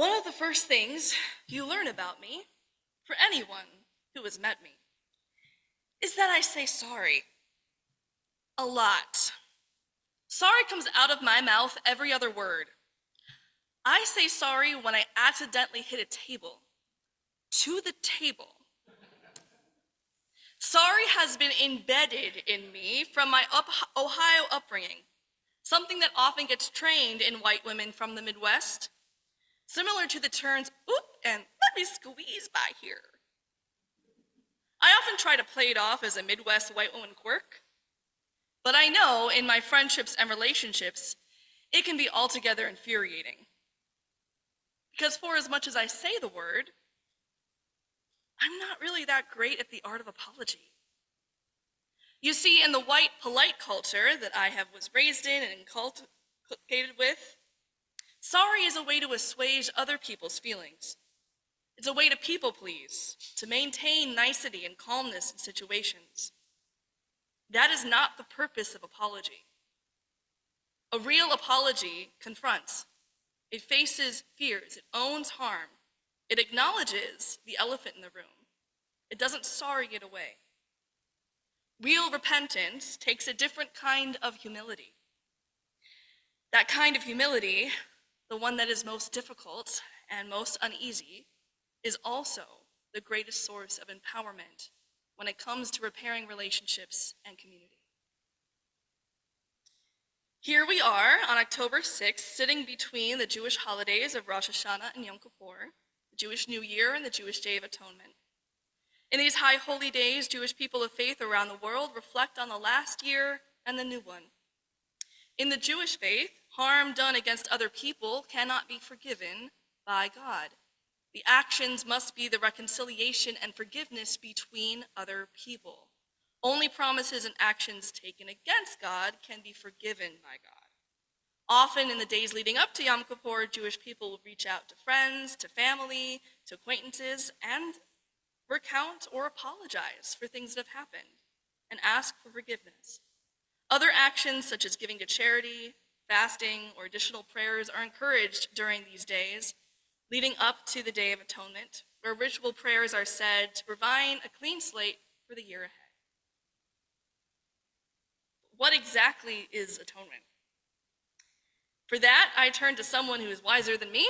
One of the first things you learn about me, for anyone who has met me, is that I say sorry. A lot. Sorry comes out of my mouth every other word. I say sorry when I accidentally hit a table. To the table. Sorry has been embedded in me from my Ohio upbringing, something that often gets trained in white women from the Midwest, similar to the terms, oop, and let me squeeze by here. I often try to play it off as a Midwest white woman quirk, but I know in my friendships and relationships, it can be altogether infuriating. Because for as much as I say the word, I'm not really that great at the art of apology. You see, in the white polite culture that I was raised in and inculcated with, sorry is a way to assuage other people's feelings. It's a way to people please, to maintain nicety and calmness in situations. That is not the purpose of apology. A real apology confronts. It faces fears. It owns harm. It acknowledges the elephant in the room. It doesn't sorry it away. Real repentance takes a different kind of humility. That kind of humility, the one that is most difficult and most uneasy, is also the greatest source of empowerment when it comes to repairing relationships and community. Here we are on October 6th, sitting between the Jewish holidays of Rosh Hashanah and Yom Kippur, the Jewish New Year and the Jewish Day of Atonement. In these high holy days, Jewish people of faith around the world reflect on the last year and the new one. In the Jewish faith, harm done against other people cannot be forgiven by God. The actions must be the reconciliation and forgiveness between other people. Only promises and actions taken against God can be forgiven by God. Often in the days leading up to Yom Kippur, Jewish people will reach out to friends, to family, to acquaintances, and recount or apologize for things that have happened and ask for forgiveness. Other actions such as giving to charity, fasting, or additional prayers are encouraged during these days, leading up to the Day of Atonement, where ritual prayers are said to provide a clean slate for the year ahead. What exactly is atonement? For that, I turn to someone who is wiser than me,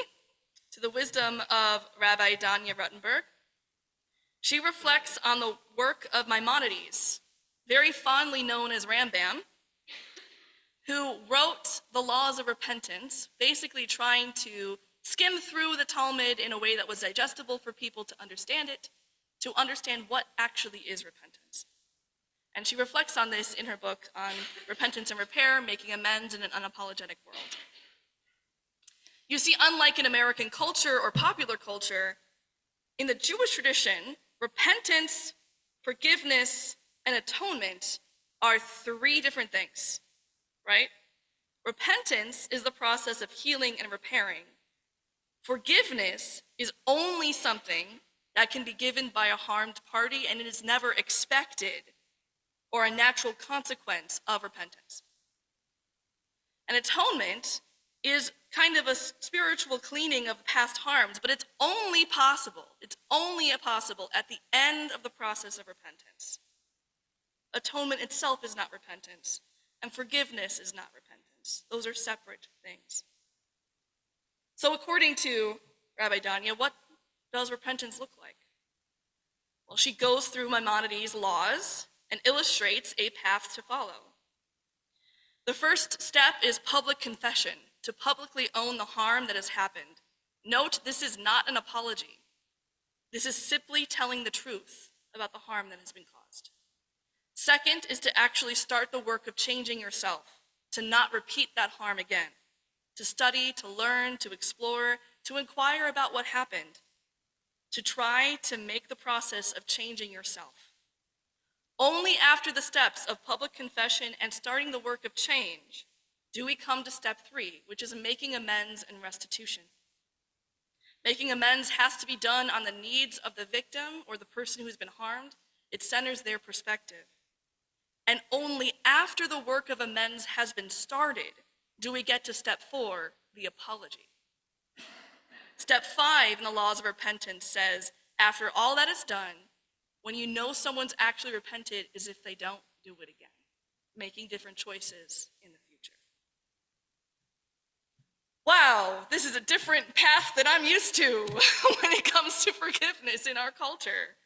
to the wisdom of Rabbi Danya Ruttenberg. She reflects on the work of Maimonides, very fondly known as Rambam, who wrote the laws of repentance, basically trying to skim through the Talmud in a way that was digestible for people to understand it, to understand what actually is repentance. And she reflects on this in her book on repentance and repair, making amends in an unapologetic world. You see, unlike in American culture or popular culture, in the Jewish tradition, repentance, forgiveness, and atonement are three different things, right? Repentance is the process of healing and repairing. Forgiveness is only something that can be given by a harmed party, and it is never expected or a natural consequence of repentance. And atonement is kind of a spiritual cleaning of past harms, but it's only possible at the end of the process of repentance. Atonement itself is not repentance, and forgiveness is not repentance. Those are separate things. So according to Rabbi Danya, what does repentance look like? Well, she goes through Maimonides' laws and illustrates a path to follow. The first step is public confession, to publicly own the harm that has happened. Note, this is not an apology. This is simply telling the truth about the harm that has been caused. Second is to actually start the work of changing yourself, to not repeat that harm again, to study, to learn, to explore, to inquire about what happened, to try to make the process of changing yourself. Only after the steps of public confession and starting the work of change do we come to step 3, which is making amends and restitution. Making amends has to be done on the needs of the victim or the person who's been harmed. It centers their perspective. And only after the work of amends has been started do we get to step 4, the apology. Step 5 in the laws of repentance says, after all that is done, when you know someone's actually repented is if they don't do it again, making different choices in the future. Wow, this is a different path than I'm used to when it comes to forgiveness in our culture.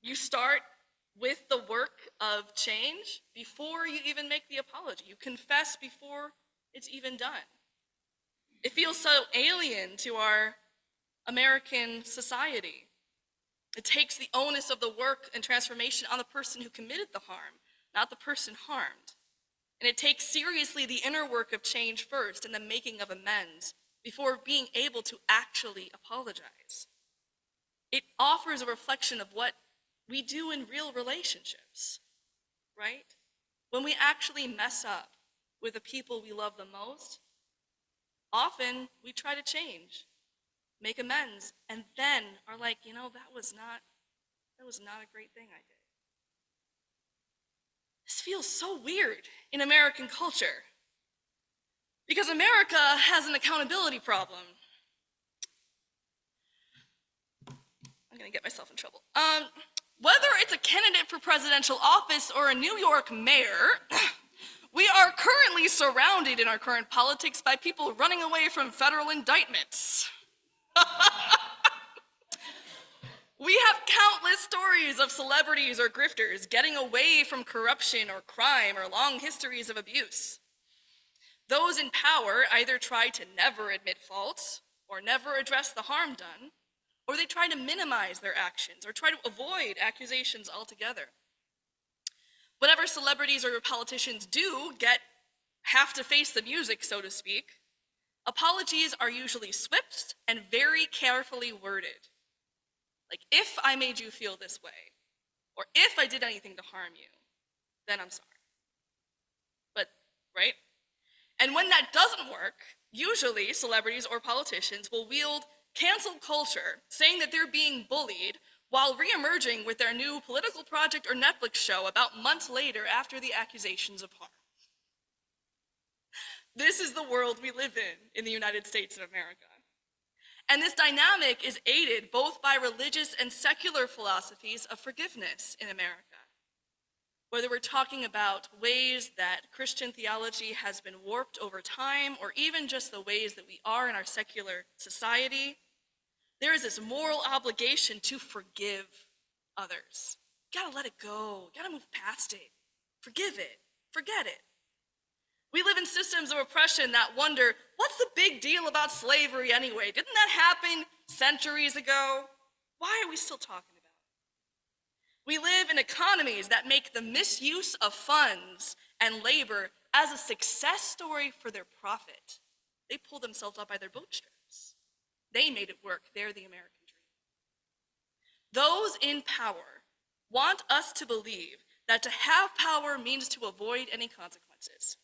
You start with the work of change before you even make the apology. You confess before it's even done. It feels so alien to our American society. It takes the onus of the work and transformation on the person who committed the harm, not the person harmed. And it takes seriously the inner work of change first and the making of amends before being able to actually apologize. It offers a reflection of what we do in real relationships, right? When we actually mess up with the people we love the most, often we try to change, make amends, and then are like, that was not a great thing I did. This feels so weird in American culture because America has an accountability problem. I'm gonna get myself in trouble. Whether it's a candidate for presidential office or a New York mayor, we are currently surrounded in our current politics by people running away from federal indictments. We have countless stories of celebrities or grifters getting away from corruption or crime or long histories of abuse. Those in power either try to never admit faults or never address the harm done, or they try to minimize their actions or try to avoid accusations altogether. Whatever celebrities or politicians do have to face the music, so to speak, apologies are usually swift and very carefully worded. Like, if I made you feel this way, or if I did anything to harm you, then I'm sorry. But, right? And when that doesn't work, usually celebrities or politicians will wield cancel culture, saying that they're being bullied, while reemerging with their new political project or Netflix show about months later after the accusations of harm. This is the world we live in the United States of America. And this dynamic is aided both by religious and secular philosophies of forgiveness in America. Whether we're talking about ways that Christian theology has been warped over time, or even just the ways that we are in our secular society, there is this moral obligation to forgive others. You gotta let it go, you gotta move past it, forgive it, forget it. We live in systems of oppression that wonder, what's the big deal about slavery anyway? Didn't that happen centuries ago? Why are we still talking about it? We live in economies that make the misuse of funds and labor as a success story for their profit. They pull themselves up by their bootstraps. They made it work. They're the American dream. Those in power want us to believe that to have power means to avoid any consequences,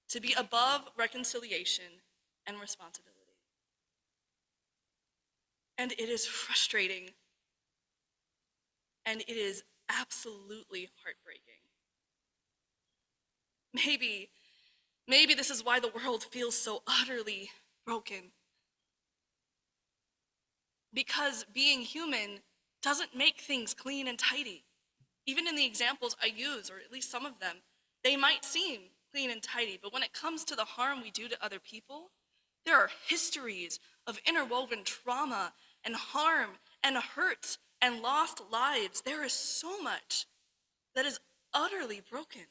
to be above reconciliation and responsibility. And it is frustrating, and it is absolutely heartbreaking. Maybe this is why the world feels so utterly broken. Because being human doesn't make things clean and tidy. Even in the examples I use, or at least some of them, they might seem clean and tidy, but when it comes to the harm we do to other people, there are histories of interwoven trauma and harm and hurt and lost lives. There is so much that is utterly broken.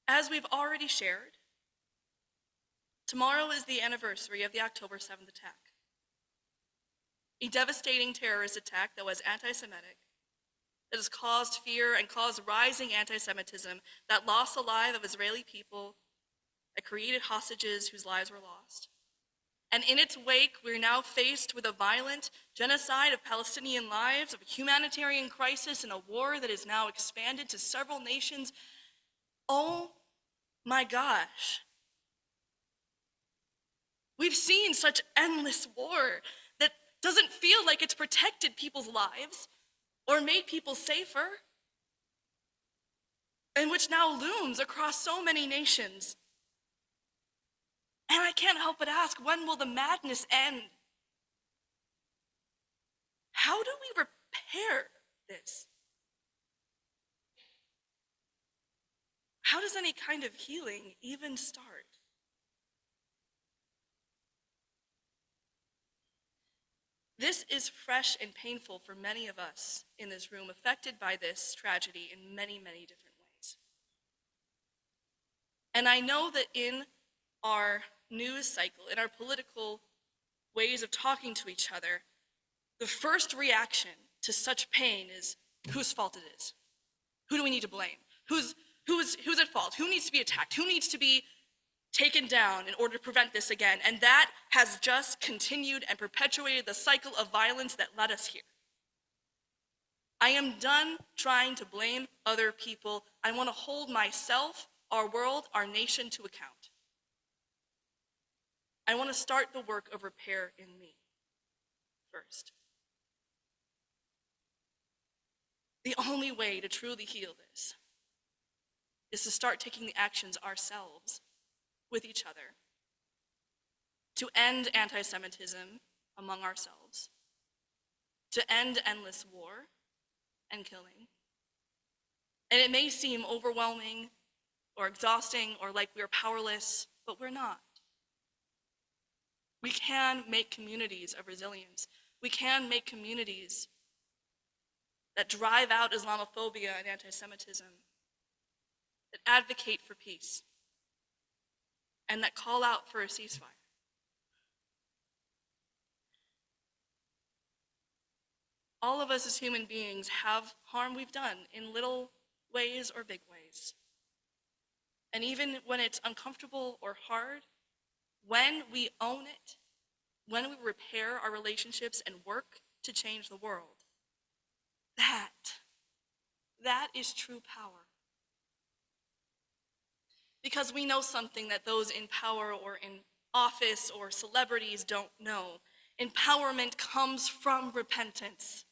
As we've already shared, tomorrow is the anniversary of the October 7th attack, a devastating terrorist attack that was anti-Semitic, that has caused fear and caused rising anti-Semitism, that lost the lives of Israeli people, that created hostages whose lives were lost. And in its wake, we're now faced with a violent genocide of Palestinian lives, of a humanitarian crisis, and a war that is now expanded to several nations. Oh my gosh. We've seen such endless war that doesn't feel like it's protected people's lives or made people safer, and which now looms across so many nations. And I can't help but ask, when will the madness end? How do we repair this? How does any kind of healing even start? This is fresh and painful for many of us in this room, affected by this tragedy in many, many different ways. And I know that in our news cycle, in our political ways of talking to each other, the first reaction to such pain is whose fault it is. Who do we need to blame? Who's at fault? Who needs to be attacked? Who needs to be taken down in order to prevent this again? And that has just continued and perpetuated the cycle of violence that led us here. I am done trying to blame other people. I want to hold myself, our world, our nation to account. I want to start the work of repair in me first. The only way to truly heal this is to start taking the actions ourselves with each other to end anti-Semitism among ourselves, to end endless war and killing. And it may seem overwhelming or exhausting or like we're powerless, but we're not. We can make communities of resilience. We can make communities that drive out Islamophobia and anti-Semitism, that advocate for peace, and that call out for a ceasefire. All of us as human beings have harm we've done in little ways or big ways. And even when it's uncomfortable or hard, when we own it, when we repair our relationships and work to change the world, that is true power. Because we know something that those in power or in office or celebrities don't know. Empowerment comes from repentance.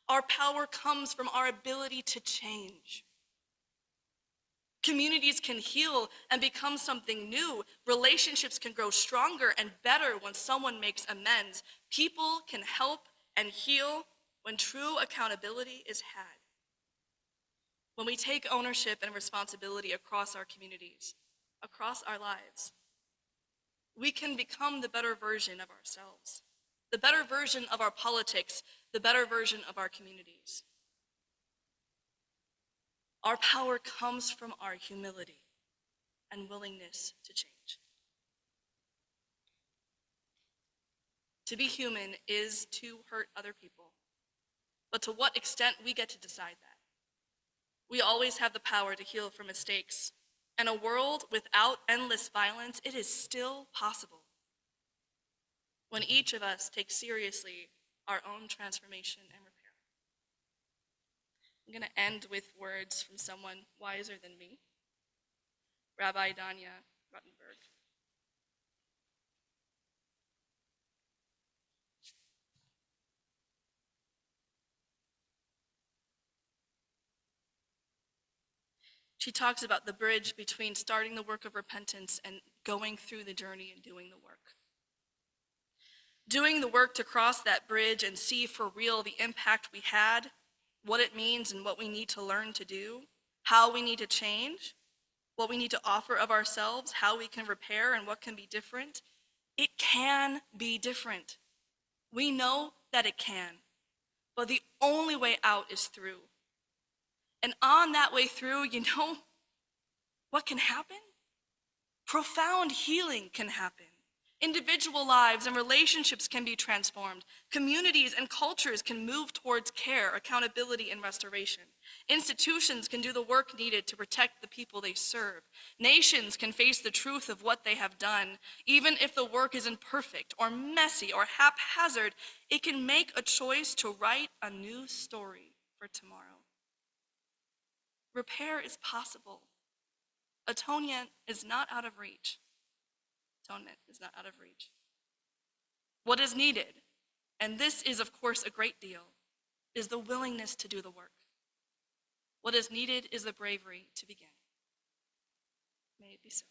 Our power comes from our ability to change. Communities can heal and become something new. Relationships can grow stronger and better when someone makes amends. People can help and heal when true accountability is had. When we take ownership and responsibility across our communities, across our lives, we can become the better version of ourselves, the better version of our politics, the better version of our communities. Our power comes from our humility and willingness to change. To be human is to hurt other people, but to what extent we get to decide that. We always have the power to heal from mistakes. In a world without endless violence, it is still possible when each of us takes seriously our own transformation and repair. I'm going to end with words from someone wiser than me, Rabbi Danya Ruttenberg. She talks about the bridge between starting the work of repentance and going through the journey and doing the work. Doing the work to cross that bridge and see for real the impact we had, what it means and what we need to learn to do, how we need to change, what we need to offer of ourselves, how we can repair and what can be different. It can be different. We know that it can, but the only way out is through. And on that way through, you know what can happen? Profound healing can happen. Individual lives and relationships can be transformed. Communities and cultures can move towards care, accountability, and restoration. Institutions can do the work needed to protect the people they serve. Nations can face the truth of what they have done. Even if the work is imperfect or messy or haphazard, it can make a choice to write a new story for tomorrow. Repair is possible. Atonement is not out of reach. Atonement is not out of reach. What is needed, and this is of course a great deal, is the willingness to do the work. What is needed is the bravery to begin. May it be so.